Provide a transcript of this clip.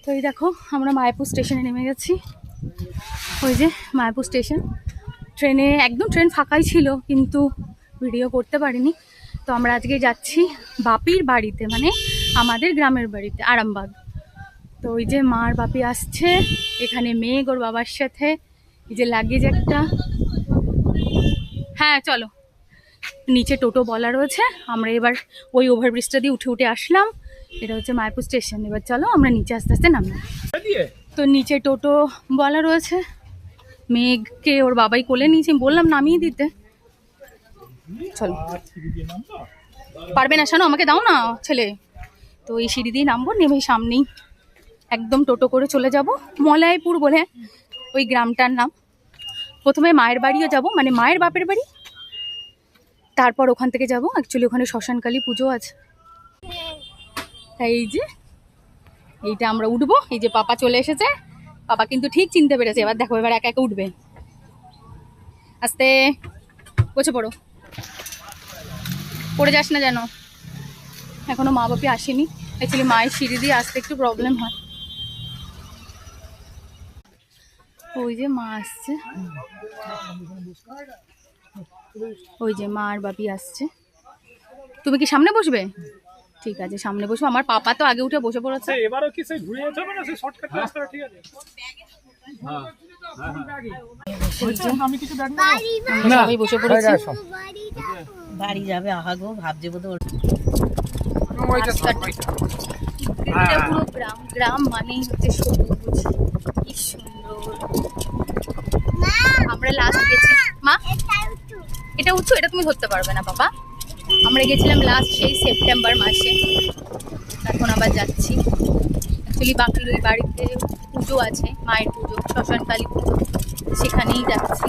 তো এই দেখো আমরা মায়াপুর স্টেশনে নেমে গেছি। ওই যে মায়াপুর স্টেশন। ট্রেনে একদম ট্রেন ফাঁকাই ছিল, কিন্তু ভিডিও করতে পারিনি। তো আমরা আজকে যাচ্ছি বাপির বাড়িতে, মানে আমাদের গ্রামের বাড়িতে, আরামবাগ। তো ওই যে মার বাপি আসছে, এখানে মেঘ ওর বাবার সাথে, এই যে লাগেজ একটা। হ্যাঁ চলো, নিচে টোটো বলা রয়েছে। আমরা এবার ওই ওভারব্রিজটা দিয়ে উঠে উঠে আসলাম। এটা হচ্ছে মায়াপুর স্টেশন। এবার চলো আমরা নিচে আস্তে আস্তে নামবো। তো নিচে টোটো বলা রয়েছে, মেঘকে ওর বাবাই কোলে নিয়েছে, বললাম নামিয়ে দিতে। চলো, পারবে না শানু, আমাকে দাও না ছেলে। তো এই সিঁড়ি দিয়ে নামবো, নেমে সামনেই একদম টোটো করে চলে যাব মলয়পুর বলে ওই গ্রামটার নাম। প্রথমে মায়ের বাড়িও যাব, মানে মায়ের বাপের বাড়ি, তারপর ওখান থেকে যাব। অ্যাকচুয়ালি ওখানে শ্মশানকালী পুজো আছে। তাই এই যে এইটা আমরা উঠবো। এই যে পাপা চলে এসেছে, পাপা কিন্তু ঠিক চিনতে পেরেছে। এবার দেখো, এবার একা একা উঠবে। আস্তে বসে পড়ো, পড়ে যাস না যেন। এখনো মা বাপি আসেনি, অ্যাকচুয়ালি মায়ের সিঁড়ি দিয়ে আসতে একটু প্রবলেম হয়। ওই যে মা আসছে, ওই যে মা আর বাপি আসছে। তুমি কি সামনে বসবে? ঠিক আছে, সামনে বসবো। আমার পাপা তো আগে উঠে বসে পড়েছে। এবারও কি সেই ঘুরে যেতে হবে না, সেই শর্টকাট রাস্তাটা ঠিক আছে? হ্যাঁ আমি কিছু ব্যাগ না, আমি বসে পড়েছি। বাড়ি যাবে, আহাগো ভাবছে বোধ। পুরো গ্রাম, গ্রাম মানেই হচ্ছে সবুজ, কি সুন্দর। আমরা লাস্ট গেছি, মা এটা উঁচু, এটা তুমি ধরতে পারবে না বাবা। আমরা গেছিলাম লাস্ট সেই সেপ্টেম্বর মাসে, এখন আবার যাচ্ছি। অ্যাকচুয়ালি বাপির ওই বাড়িতে পুজো আছে, মায়ের পুজো, শ্মশানকালী পুজো, সেখানেই যাচ্ছি।